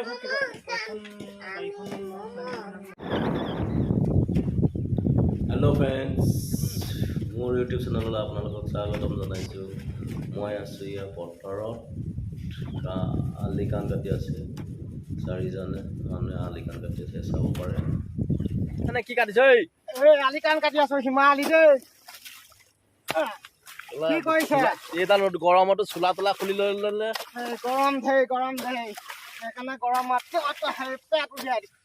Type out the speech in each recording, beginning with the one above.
hello friends मोर YouTube channel आपलोक स्वागतम जानाइছো मैं आছো या पथरत आलिकान काटी আছে চাৰিজনে মানে আলিকান কাটি আছে চাব পাৰে মানে কি কাটিছ এই আলিকান কাটি আছো হিমালি দে কি কইছে এডাল গৰমটো চুলা তোলা খুলি ললে গৰম ধে সেইকাৰণে গৰমত পেট উঠিয়াই দিছে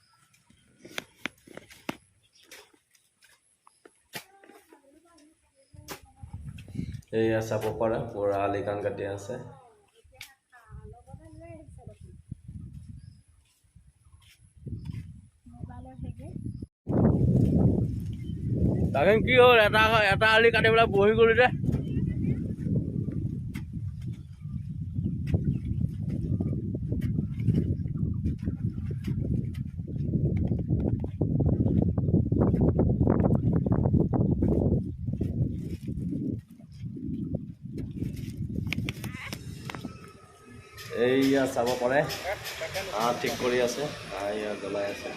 এয়া চাব পাৰে পুৰা আলিকান কাটি আছে তাকে কি হ'ল এটা আলি কাটি পেলাই বহি গলি দে এইয়া চাব পাৰে ঠিক কৰি আছে এয়া জ্বলাই আছে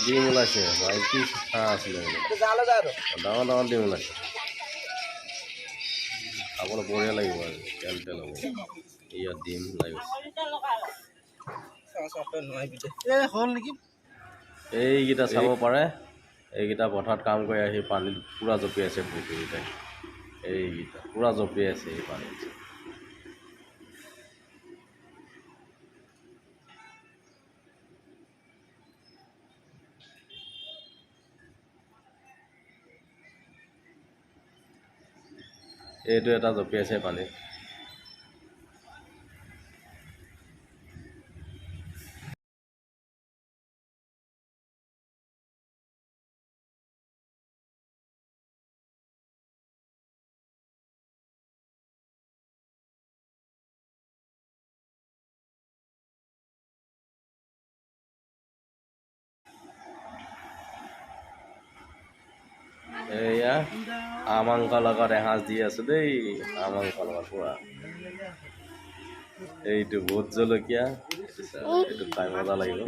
ডিম ওলাইছে বাইকি আছিলে ডাঙৰ ডাঙৰ ডিম ওলাইছে খাবলৈ বঢ়িয়া লাগিব আৰু তেল তেল হ'ব ইয়াত ডিম লাগিব এইকেইটা চাব পাৰে এইকেইটা পথাৰত কাম কৰি আহি পানীত পূৰা জঁপিয়াই আছে পুখুৰীকেইটাই এইকেইটা পূৰা জঁপিয়াই আছে এই পানীত এইটো এটা জঁপিয়াইছে পানীত এয়া মাংস লগত এসাঁজ দি আছো দেই মাংস লগত পুৰা এইটো বহুত জলকীয়া এইটো খাই মজা লাগিব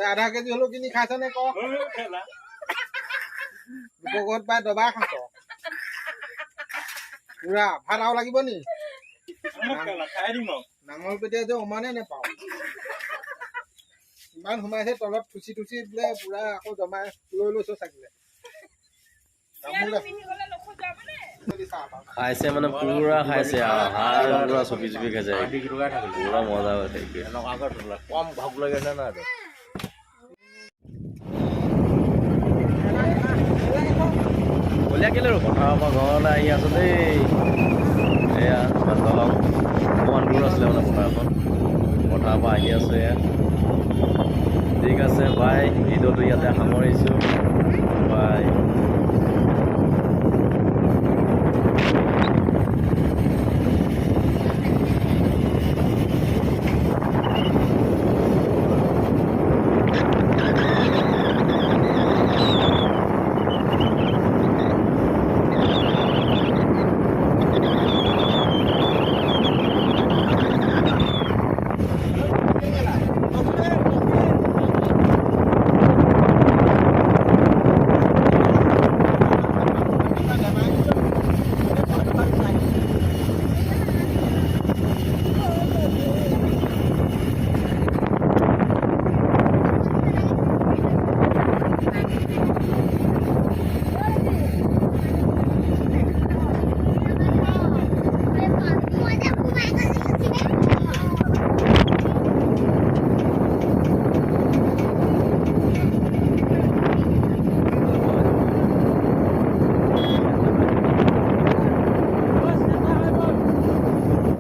আধা কেজি হলেও কিনি খাইছ নে কত পাই দবা খাইছ পুৰা ভাত আৰু লাগিব নি নাঙল পেটিয়া যে উমানে নেপাওঁ ইমান সোমাইছে তলত থুচি থুচি বোলে পুৰা আকৌ জমাই লৈ লৈছো চাকিলে খাইছে মানে পুৰা খাইছে আৰু পুৰা চপি চপি খাইছে পুৰা মজা হৈছে কম ভাগ লাগে না কলিয়া কেলে পথাৰৰ পৰা ঘৰলৈ আহি আছো দেই এয়া দলং অকণমান দূৰ আছিলে মানে পথাৰখন পথাৰৰ পৰা আহি আছো এয়া ঠিক আছে বাই ভিডিঅ'টো ইয়াতে সামৰিছোঁ বাই